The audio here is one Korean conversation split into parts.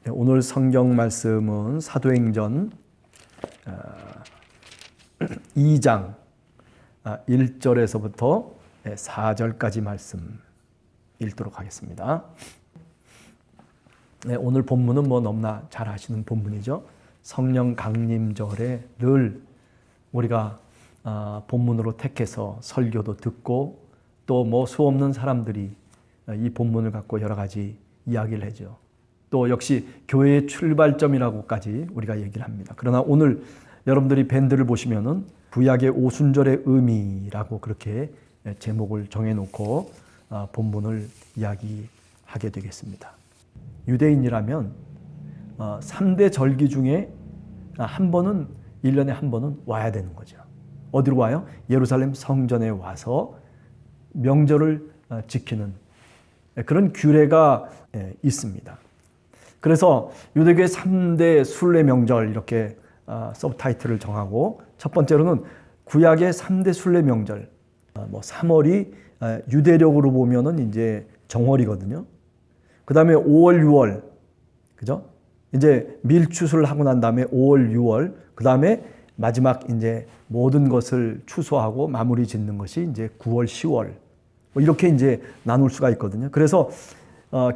오늘 성경 말씀은 사도행전 2장 1절에서부터 4절까지 말씀 읽도록 하겠습니다. 오늘 본문은 너무나 잘 아시는 본문이죠. 성령 강림절에 늘 우리가 본문으로 택해서 설교도 듣고 또 수없는 사람들이 이 본문을 갖고 여러 가지 이야기를 하죠. 또 역시 교회의 출발점이라고까지 우리가 얘기를 합니다. 그러나 오늘 여러분들이 밴드를 보시면은 구약의 오순절의 의미라고 그렇게 제목을 정해놓고 본문을 이야기하게 되겠습니다. 유대인이라면 3대 절기 중에 한 번은 1년에 한 번은 와야 되는 거죠. 어디로 와요? 예루살렘 성전에 와서 명절을 지키는 그런 규례가 있습니다. 그래서 유대교의 3대 순례 명절 이렇게 서브타이틀을 정하고 첫 번째로는 구약의 3대 순례 명절 3월이 유대력으로 보면은 이제 정월이거든요. 그 다음에 5월, 6월 그죠? 이제 밀추수를 하고 난 다음에 5월, 6월 그 다음에 마지막 이제 모든 것을 추수하고 마무리 짓는 것이 이제 9월, 10월 이렇게 이제 나눌 수가 있거든요. 그래서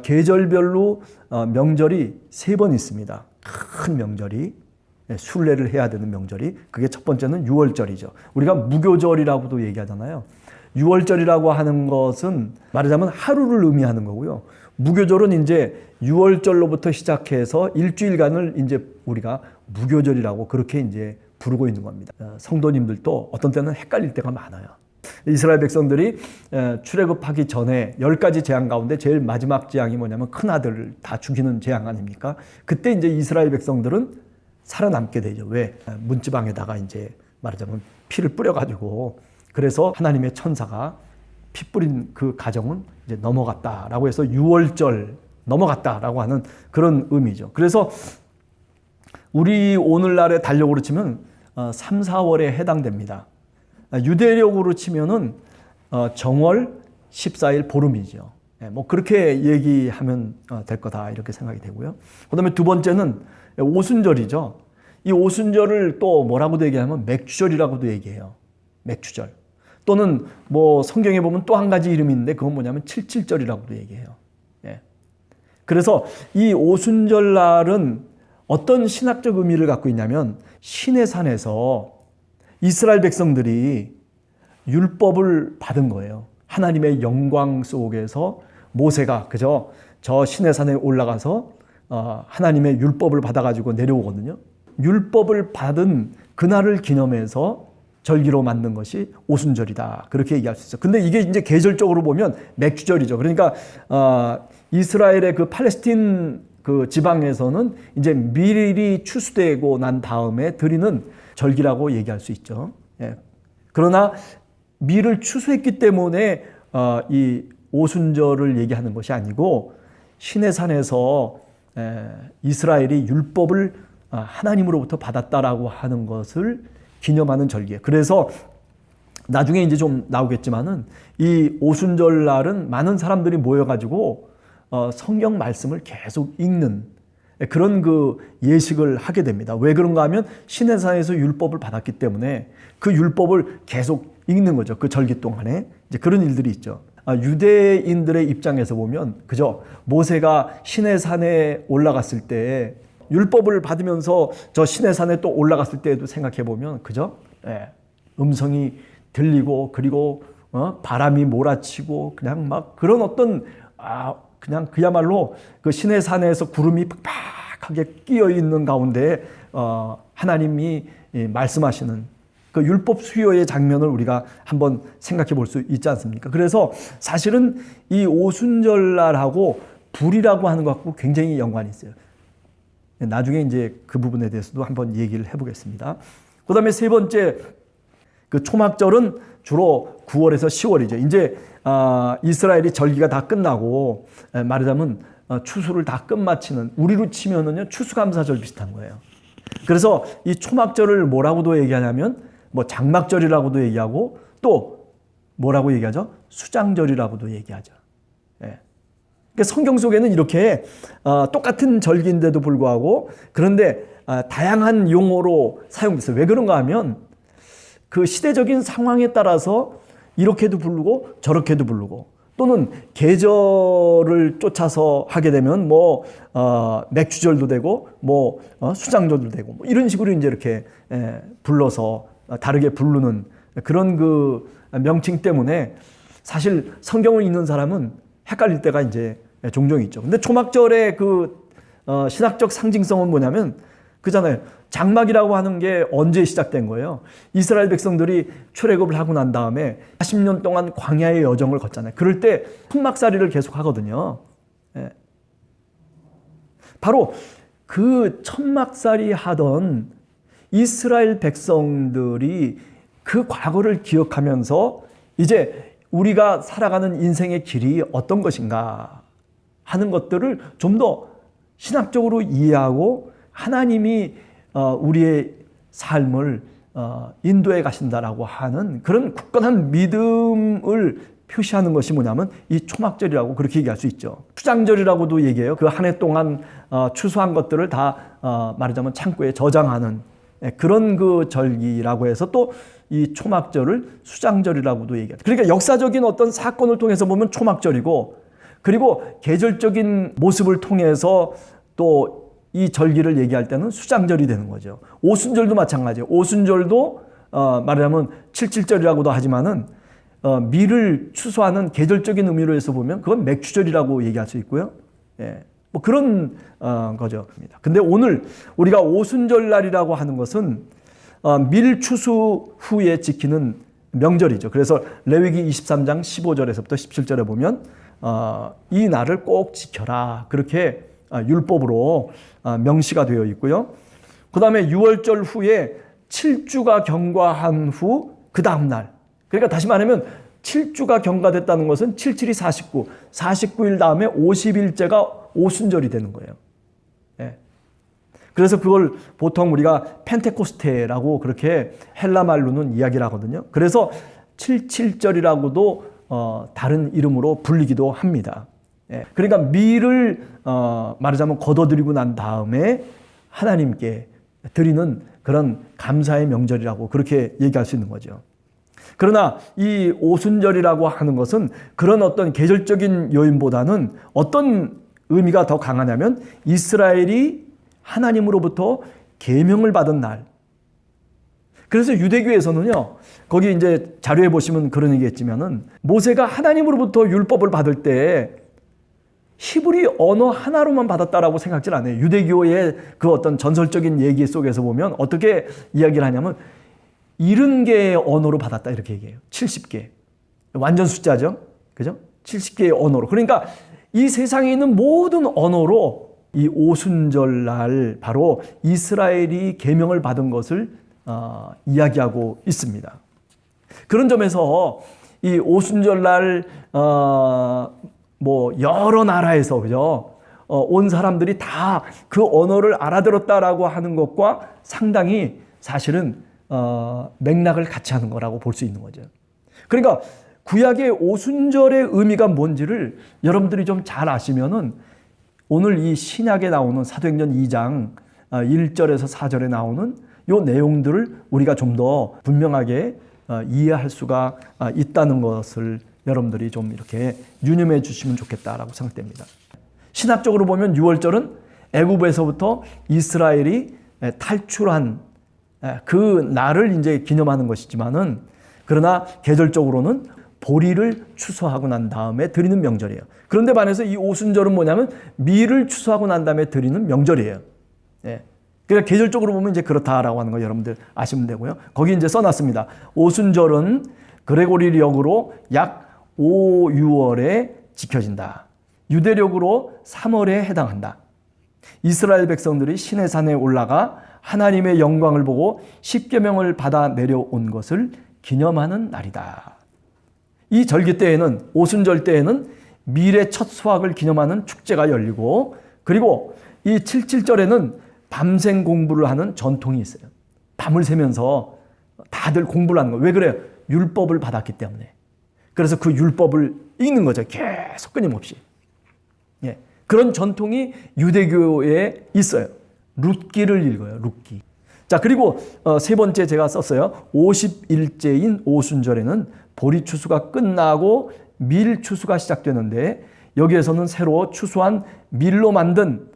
계절별로 명절이 3번 있습니다. 큰 명절이 순례를 해야 되는 명절이 그게 첫 번째는 6월절이죠. 우리가 무교절이라고도 얘기하잖아요. 6월절이라고 하는 것은 말하자면 하루를 의미하는 거고요. 무교절은 이제 6월절로부터 시작해서 일주일간을 이제 우리가 무교절이라고 그렇게 이제 부르고 있는 겁니다. 성도님들도 어떤 때는 헷갈릴 때가 많아요. 이스라엘 백성들이 출애굽하기 전에 10가지 재앙 가운데 제일 마지막 재앙이 뭐냐면 큰아들을 다 죽이는 재앙 아닙니까? 그때 이제 이스라엘 백성들은 살아남게 되죠. 왜? 문지방에다가 이제 말하자면 피를 뿌려가지고 그래서 하나님의 천사가 피 뿌린 그 가정은 이제 넘어갔다라고 해서 6월절 넘어갔다라고 하는 그런 의미죠. 그래서 우리 오늘날의 달력으로 치면 3, 4월에 해당됩니다. 유대력으로 치면은 정월 14일 보름이죠. 그렇게 얘기하면 될 거다 이렇게 생각이 되고요. 그다음에 두 번째는 오순절이죠. 이 오순절을 또 뭐라고도 얘기하면 맥주절이라고도 얘기해요. 맥주절. 또는 성경에 보면 또 한 가지 이름이 있는데 그건 뭐냐면 칠칠절이라고도 얘기해요. 그래서 이 오순절날은 어떤 신학적 의미를 갖고 있냐면 신의 산에서 이스라엘 백성들이 율법을 받은 거예요. 하나님의 영광 속에서 모세가 그저 저 신의 산에 올라가서 하나님의 율법을 받아가지고 내려오거든요. 율법을 받은 그날을 기념해서 절기로 만든 것이 오순절이다. 그렇게 얘기할 수 있어요. 근데 이게 이제 계절적으로 보면 맥주절이죠. 그러니까 이스라엘의 그 팔레스틴 그 지방에서는 이제 밀이 추수되고 난 다음에 드리는 절기라고 얘기할 수 있죠. 그러나 밀을 추수했기 때문에 이 오순절을 얘기하는 것이 아니고 신의 산에서 이스라엘이 율법을 하나님으로부터 받았다라고 하는 것을 기념하는 절기예요. 그래서 나중에 이제 좀 나오겠지만은 이 오순절 날은 많은 사람들이 모여가지고 성경 말씀을 계속 읽는 그런 그 예식을 하게 됩니다. 왜 그런가 하면 신의 산에서 율법을 받았기 때문에 그 율법을 계속 읽는 거죠. 그 절기 동안에 이제 그런 일들이 있죠. 유대인들의 입장에서 보면 그죠? 모세가 신의 산에 올라갔을 때 율법을 받으면서 저 신의 산에 또 올라갔을 때에도 생각해 보면 그죠? 음성이 들리고 그리고 바람이 몰아치고 그냥 막 그런 어떤 그냥 그야말로 그 신의 산에서 구름이 팍팍하게 끼어 있는 가운데 하나님이 말씀하시는 그 율법 수요의 장면을 우리가 한번 생각해 볼 수 있지 않습니까? 그래서 사실은 이 오순절날하고 불이라고 하는 것하고 굉장히 연관이 있어요. 나중에 이제 그 부분에 대해서도 한번 얘기를 해보겠습니다. 그 다음에 세 번째, 그 초막절은 주로 9월에서 10월이죠. 이제 이스라엘이 절기가 다 끝나고 말하자면 추수를 다 끝마치는 우리로 치면은요 추수감사절 비슷한 거예요. 그래서 이 초막절을 뭐라고도 얘기하냐면 장막절이라고도 얘기하고 또 뭐라고 얘기하죠? 수장절이라고도 얘기하죠. 그러니까 성경 속에는 이렇게 똑같은 절기인데도 불구하고 그런데 다양한 용어로 사용됐어요. 왜 그런가 하면 그 시대적인 상황에 따라서 이렇게도 부르고 저렇게도 부르고 또는 계절을 쫓아서 하게 되면 맥주절도 되고 수장절도 되고 이런 식으로 이제 이렇게 불러서 다르게 부르는 그런 그 명칭 때문에 사실 성경을 읽는 사람은 헷갈릴 때가 이제 종종 있죠. 근데 초막절의 그 신학적 상징성은 뭐냐면 그잖아요. 장막이라고 하는 게 언제 시작된 거예요? 이스라엘 백성들이 출애굽을 하고 난 다음에 40년 동안 광야의 여정을 걷잖아요. 그럴 때 천막살이를 계속 하거든요. 바로 그 천막살이 하던 이스라엘 백성들이 그 과거를 기억하면서 이제 우리가 살아가는 인생의 길이 어떤 것인가 하는 것들을 좀 더 신학적으로 이해하고 하나님이 우리의 삶을 인도해 가신다라고 하는 그런 굳건한 믿음을 표시하는 것이 뭐냐면 이 초막절이라고 그렇게 얘기할 수 있죠. 추장절이라고도 얘기해요. 그 한 해 동안 추수한 것들을 다 말하자면 창고에 저장하는 그런 그 절기라고 해서 또 이 초막절을 수장절이라고도 얘기해요. 그러니까 역사적인 어떤 사건을 통해서 보면 초막절이고 그리고 계절적인 모습을 통해서 또 이 절기를 얘기할 때는 수장절이 되는 거죠. 오순절도 마찬가지예요. 오순절도 말하자면 칠칠절이라고도 하지만은 밀을 추수하는 계절적인 의미로 해서 보면 그건 맥주절이라고 얘기할 수 있고요. 그런 거죠. 근데 오늘 우리가 오순절날이라고 하는 것은 밀 추수 후에 지키는 명절이죠. 그래서 레위기 23장 15절에서부터 17절에 보면 이 날을 꼭 지켜라. 그렇게 율법으로 명시가 되어 있고요. 그 다음에 6월절 후에 7주가 경과한 후 그 다음 날. 그러니까 다시 말하면 7주가 경과됐다는 것은 77이 49, 49일 다음에 50일째가 오순절이 되는 거예요. 그래서 그걸 보통 우리가 펜테코스테라고 그렇게 헬라 말로는 이야기를 하거든요. 그래서 77절이라고도 다른 이름으로 불리기도 합니다. 그러니까 밀을 말하자면 거둬들이고 난 다음에 하나님께 드리는 그런 감사의 명절이라고 그렇게 얘기할 수 있는 거죠. 그러나 이 오순절이라고 하는 것은 그런 어떤 계절적인 요인보다는 어떤 의미가 더 강하냐면 이스라엘이 하나님으로부터 계명을 받은 날. 그래서 유대교에서는요, 거기 이제 자료에 보시면 그런 얘기했지만은 모세가 하나님으로부터 율법을 받을 때 히브리 언어 하나로만 받았다라고 생각질 않아요. 유대교의 그 어떤 전설적인 얘기 속에서 보면 어떻게 이야기를 하냐면 70개의 언어로 받았다 이렇게 얘기해요. 70개. 완전 숫자죠. 그죠? 70개의 언어로. 그러니까 이 세상에 있는 모든 언어로 이 오순절날 바로 이스라엘이 계명을 받은 것을 이야기하고 있습니다. 그런 점에서 이 오순절날 여러 나라에서 그죠? 온 사람들이 다 그 언어를 알아들었다라고 하는 것과 상당히 사실은 맥락을 같이 하는 거라고 볼 수 있는 거죠. 그러니까 구약의 오순절의 의미가 뭔지를 여러분들이 좀 잘 아시면은 오늘 이 신약에 나오는 사도행전 2장 1절에서 4절에 나오는 요 내용들을 우리가 좀 더 분명하게 이해할 수가 있다는 것을 여러분들이 좀 이렇게 유념해 주시면 좋겠다라고 생각됩니다. 신학적으로 보면 6월절은 애굽에서부터 이스라엘이 탈출한 그 날을 이제 기념하는 것이지만은 그러나 계절적으로는 보리를 추수하고 난 다음에 드리는 명절이에요. 그런데 반해서 이 오순절은 뭐냐면 밀을 추수하고 난 다음에 드리는 명절이에요. 그러니까 계절적으로 보면 이제 그렇다라고 하는 거 여러분들 아시면 되고요. 거기 이제 써놨습니다. 오순절은 그레고리력으로 약 5, 6월에 지켜진다. 유대력으로 3월에 해당한다. 이스라엘 백성들이 시내산에 올라가 하나님의 영광을 보고 십계명을 받아 내려온 것을 기념하는 날이다. 이 절기 때에는 오순절 때에는 밀의 첫 수확을 기념하는 축제가 열리고 그리고 이 77절에는 밤샘 공부를 하는 전통이 있어요. 밤을 새면서 다들 공부를 하는 거예요. 왜 그래요? 율법을 받았기 때문에. 그래서 그 율법을 읽는 거죠. 계속 끊임없이. 예. 그런 전통이 유대교에 있어요. 룻기를 읽어요. 룻기. 자, 그리고 세 번째 제가 썼어요. 50일째인 오순절에는 보리 추수가 끝나고 밀 추수가 시작되는데 여기에서는 새로 추수한 밀로 만든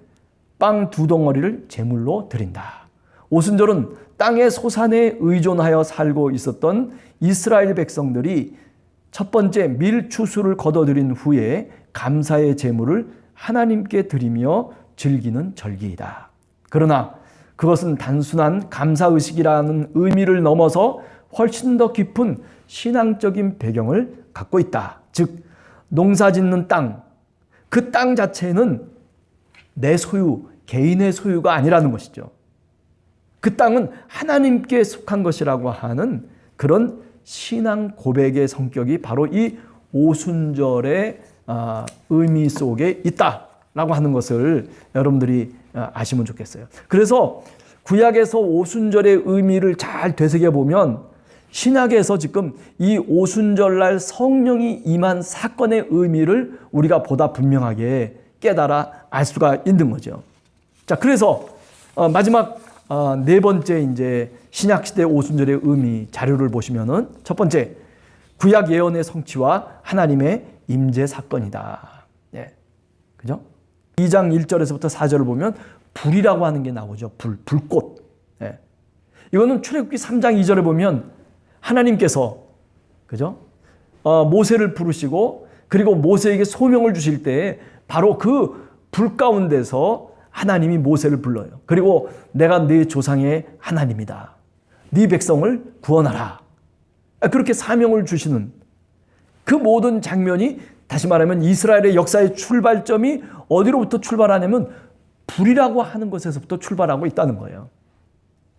빵 2덩어리를 제물로 드린다. 오순절은 땅의 소산에 의존하여 살고 있었던 이스라엘 백성들이 첫 번째 밀 추수를 거둬들인 후에 감사의 제물을 하나님께 드리며 즐기는 절기이다. 그러나 그것은 단순한 감사의식이라는 의미를 넘어서 훨씬 더 깊은 신앙적인 배경을 갖고 있다. 즉 농사 짓는 땅, 그 땅 자체는 내 소유, 개인의 소유가 아니라는 것이죠. 그 땅은 하나님께 속한 것이라고 하는 그런 신앙 고백의 성격이 바로 이 오순절의 의미 속에 있다라고 하는 것을 여러분들이 아시면 좋겠어요. 그래서 구약에서 오순절의 의미를 잘 되새겨보면 신약에서 지금 이 오순절날 성령이 임한 사건의 의미를 우리가 보다 분명하게 깨달아 알 수가 있는 거죠. 자, 그래서 마지막 네 번째 이제 신약시대 오순절의 의미 자료를 보시면은 첫 번째, 구약 예언의 성취와 하나님의 임재 사건이다. 예. 그죠? 2장 1절에서부터 4절을 보면 불이라고 하는 게 나오죠. 불꽃. 예. 이거는 출애굽기 3장 2절에 보면 하나님께서, 그죠? 모세를 부르시고 그리고 모세에게 소명을 주실 때 바로 그 불 가운데서 하나님이 모세를 불러요. 그리고 내가 네 조상의 하나님이다. 네 백성을 구원하라. 그렇게 사명을 주시는 그 모든 장면이, 다시 말하면 이스라엘의 역사의 출발점이 어디로부터 출발하냐면 불이라고 하는 것에서부터 출발하고 있다는 거예요.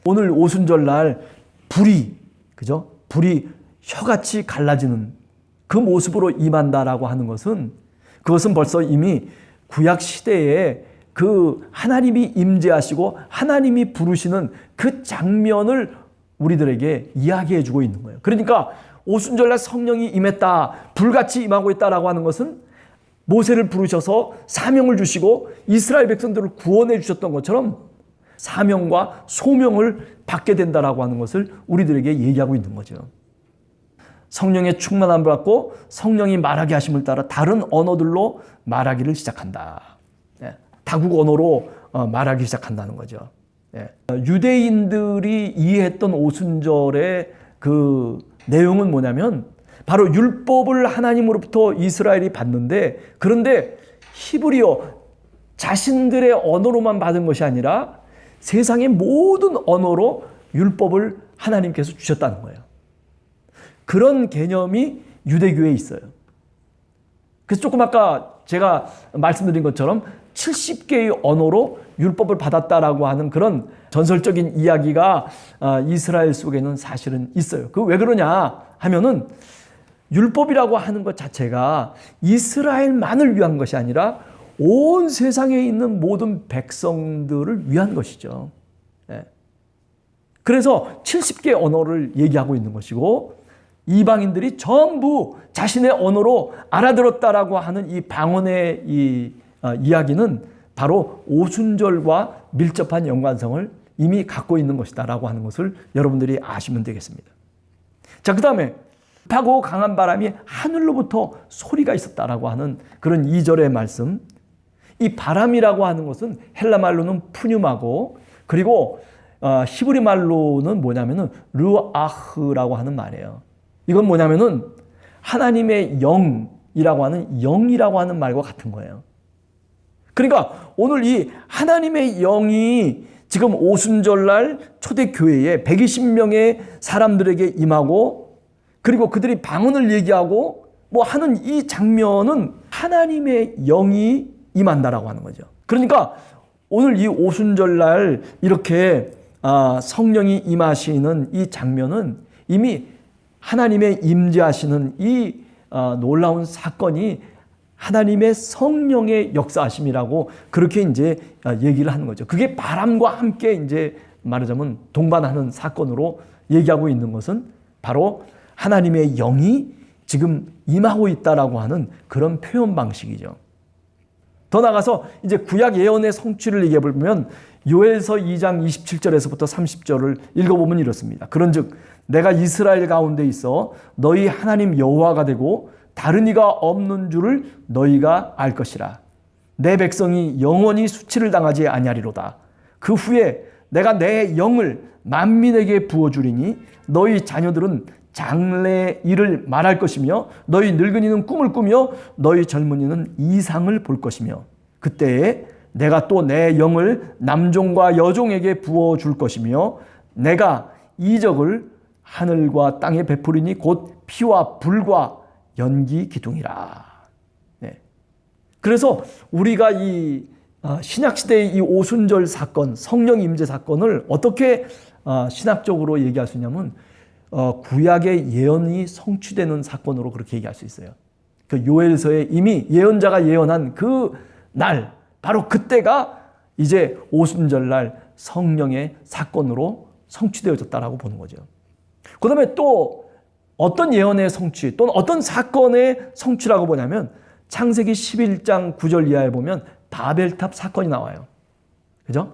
오늘 오순절날 불이, 그죠? 불이 혀같이 갈라지는 그 모습으로 임한다라고 하는 것은, 그것은 벌써 이미 구약 시대에 그 하나님이 임재하시고 하나님이 부르시는 그 장면을 우리들에게 이야기해 주고 있는 거예요. 그러니까 오순절날 성령이 임했다, 불같이 임하고 있다라고 하는 것은 모세를 부르셔서 사명을 주시고 이스라엘 백성들을 구원해 주셨던 것처럼 사명과 소명을 받게 된다라고 하는 것을 우리들에게 얘기하고 있는 거죠. 성령의 충만함을 받고 성령이 말하게 하심을 따라 다른 언어들로 말하기를 시작한다. 다국 언어로 말하기 시작한다는 거죠. 유대인들이 이해했던 오순절의 그 내용은 뭐냐면 바로 율법을 하나님으로부터 이스라엘이 받는데, 그런데 히브리어 자신들의 언어로만 받은 것이 아니라 세상의 모든 언어로 율법을 하나님께서 주셨다는 거예요. 그런 개념이 유대교에 있어요. 그래서 조금 아까 제가 말씀드린 것처럼 70개의 언어로 율법을 받았다라고 하는 그런 전설적인 이야기가 이스라엘 속에는 사실은 있어요. 그 왜 그러냐 하면은 율법이라고 하는 것 자체가 이스라엘만을 위한 것이 아니라 온 세상에 있는 모든 백성들을 위한 것이죠. 그래서 70개 언어를 얘기하고 있는 것이고, 이방인들이 전부 자신의 언어로 알아들었다라고 하는 이 방언의 이 이야기는 바로 오순절과 밀접한 연관성을 이미 갖고 있는 것이다라고 하는 것을 여러분들이 아시면 되겠습니다. 자, 그 다음에 급하고 강한 바람이 하늘로부터 소리가 있었다라고 하는 그런 2절의 말씀. 이 바람이라고 하는 것은 헬라 말로는 푸뉴마고, 그리고 히브리 말로는 뭐냐면은 르아흐라고 하는 말이에요. 이건 뭐냐면은 하나님의 영이라고 하는 영이라고 하는 말과 같은 거예요. 그러니까 오늘 이 하나님의 영이 지금 오순절날 초대교회에 120명의 사람들에게 임하고, 그리고 그들이 방언을 얘기하고 뭐 하는 이 장면은 하나님의 영이 임한다라고 하는 거죠. 그러니까 오늘 이 오순절날 이렇게 성령이 임하시는 이 장면은 이미 하나님의 임재하시는 이 놀라운 사건이 하나님의 성령의 역사하심이라고 그렇게 이제 얘기를 하는 거죠. 그게 바람과 함께 이제 말하자면 동반하는 사건으로 얘기하고 있는 것은 바로 하나님의 영이 지금 임하고 있다라고 하는 그런 표현 방식이죠. 더 나가서 이제 구약 예언의 성취를 얘기해 보면 요엘서 2장 27절에서부터 30절을 읽어보면 이렇습니다. 그런즉 내가 이스라엘 가운데 있어 너희 하나님 여호와가 되고 다른 이가 없는 줄을 너희가 알 것이라. 내 백성이 영원히 수치를 당하지 아니하리로다. 그 후에 내가 내 영을 만민에게 부어주리니 너희 자녀들은 장래 일을 말할 것이며 너희 늙은이는 꿈을 꾸며 너희 젊은이는 이상을 볼 것이며 그때에 내가 또 내 영을 남종과 여종에게 부어줄 것이며 내가 이적을 하늘과 땅에 베푸리니 곧 피와 불과 연기 기둥이라. 네. 그래서 우리가 이 신약시대의 이 오순절 사건, 성령 임재 사건을 어떻게 신학적으로 얘기할 수 있냐면 구약의 예언이 성취되는 사건으로 그렇게 얘기할 수 있어요. 그 요엘서에 이미 예언자가 예언한 그 날, 바로 그때가 이제 오순절날 성령의 사건으로 성취되어졌다라고 보는 거죠. 그 다음에 또 어떤 예언의 성취 또는 어떤 사건의 성취라고 보냐면 창세기 11장 9절 이하에 보면 바벨탑 사건이 나와요. 그죠?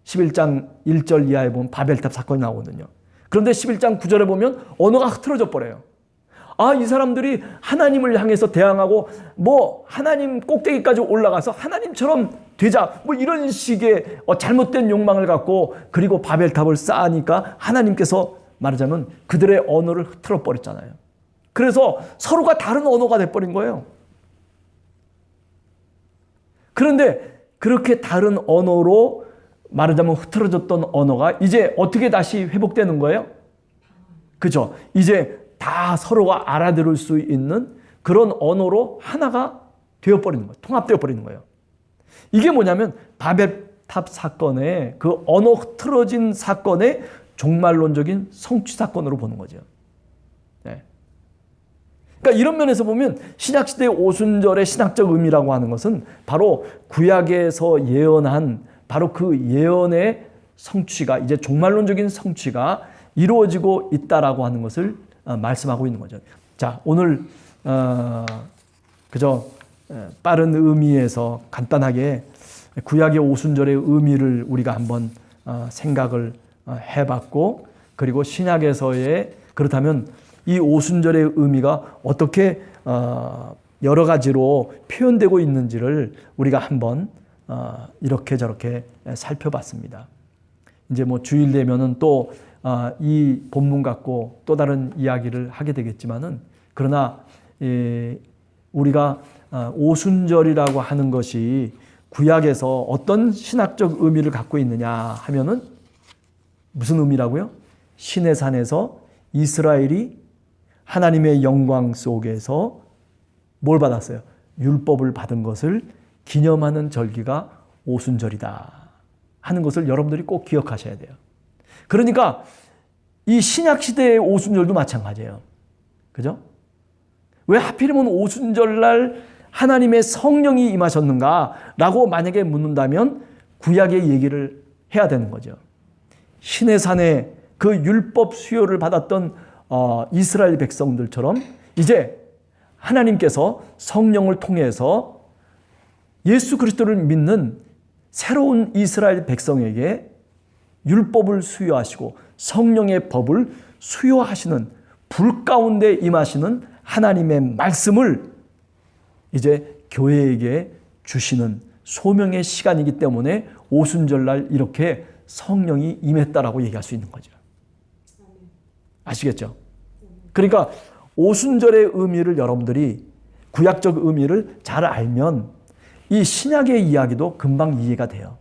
11장 1절 이하에 보면 바벨탑 사건이 나오거든요. 그런데 11장 9절에 보면 언어가 흐트러져 버려요. 이 사람들이 하나님을 향해서 대항하고 하나님 꼭대기까지 올라가서 하나님처럼 되자 이런 식의 잘못된 욕망을 갖고 그리고 바벨탑을 쌓으니까 하나님께서 말하자면 그들의 언어를 흐트러 버렸잖아요. 그래서 서로가 다른 언어가 돼버린 거예요. 그런데 그렇게 다른 언어로 말하자면 흐트러졌던 언어가 이제 어떻게 다시 회복되는 거예요? 그죠? 이제 다 서로가 알아들을 수 있는 그런 언어로 하나가 되어버리는 거예요. 통합되어 버리는 거예요. 이게 뭐냐면 바벨탑 사건의 그 언어 흐트러진 사건의 종말론적인 성취 사건으로 보는 거죠. 네. 그러니까 이런 면에서 보면 신약시대의 오순절의 신학적 의미라고 하는 것은 바로 구약에서 예언한 바로 그 예언의 성취가 이제 종말론적인 성취가 이루어지고 있다라고 하는 것을 말씀하고 있는 거죠. 자, 오늘 그저 빠른 의미에서 간단하게 구약의 오순절의 의미를 우리가 한번 생각을 해봤고, 그리고 신약에서의 그렇다면 이 오순절의 의미가 어떻게 여러 가지로 표현되고 있는지를 우리가 한번 이렇게 저렇게 살펴봤습니다. 이제 주일 되면은 또 이 본문 갖고 또 다른 이야기를 하게 되겠지만은, 그러나 우리가 오순절이라고 하는 것이 구약에서 어떤 신학적 의미를 갖고 있느냐 하면은 무슨 의미라고요? 신의 산에서 이스라엘이 하나님의 영광 속에서 뭘 받았어요? 율법을 받은 것을 기념하는 절기가 오순절이다 하는 것을 여러분들이 꼭 기억하셔야 돼요. 그러니까 이 신약시대의 오순절도 마찬가지예요. 그죠? 왜 하필이면 오순절날 하나님의 성령이 임하셨는가라고 만약에 묻는다면 구약의 얘기를 해야 되는 거죠. 신의 산에 그 율법 수요를 받았던 이스라엘 백성들처럼 이제 하나님께서 성령을 통해서 예수 그리스도를 믿는 새로운 이스라엘 백성에게 율법을 수요하시고 성령의 법을 수요하시는, 불 가운데 임하시는 하나님의 말씀을 이제 교회에게 주시는 소명의 시간이기 때문에 오순절날 이렇게 성령이 임했다라고 얘기할 수 있는 거죠. 아시겠죠? 그러니까 오순절의 의미를 여러분들이 구약적 의미를 잘 알면 이 신약의 이야기도 금방 이해가 돼요.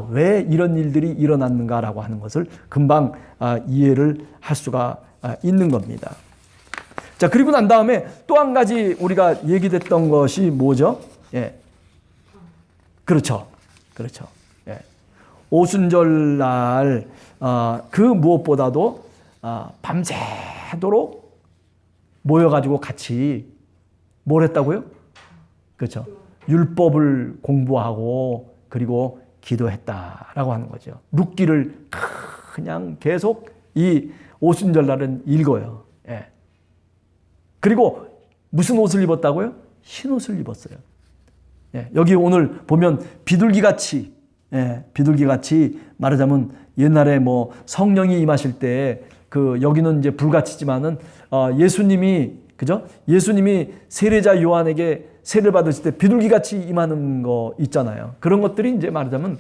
왜 이런 일들이 일어났는가라고 하는 것을 금방 이해를 할 수가 있는 겁니다. 자, 그리고 난 다음에 또 한 가지 우리가 얘기됐던 것이 뭐죠? 예. 그렇죠. 예. 오순절날 그 무엇보다도 밤새도록 모여가지고 같이 뭘 했다고요? 그렇죠. 율법을 공부하고 그리고 기도했다라고 하는 거죠. 룻기를 그냥 계속 이 오순절날은 읽어요. 예. 그리고 무슨 옷을 입었다고요? 흰 옷을 입었어요. 여기 오늘 보면 비둘기같이, 비둘기같이 말하자면 옛날에 뭐 성령이 임하실 때 여기는 이제 불같이지만은 예수님이 그죠? 예수님이 세례자 요한에게 세례를 받으실 때 비둘기같이 임하는 거 있잖아요. 그런 것들이 이제 말하자면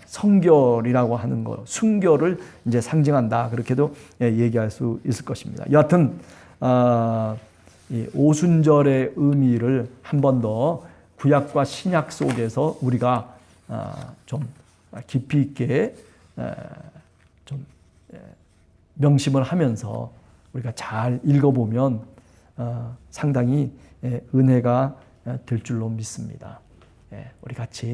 성결이라고 하는 거, 순결을 이제 상징한다. 그렇게도 얘기할 수 있을 것입니다. 여하튼 이 오순절의 의미를 한 번 더 구약과 신약 속에서 우리가 좀 깊이 있게 좀 명심을 하면서 우리가 잘 읽어보면 상당히 은혜가 될 줄로 믿습니다. 우리 같이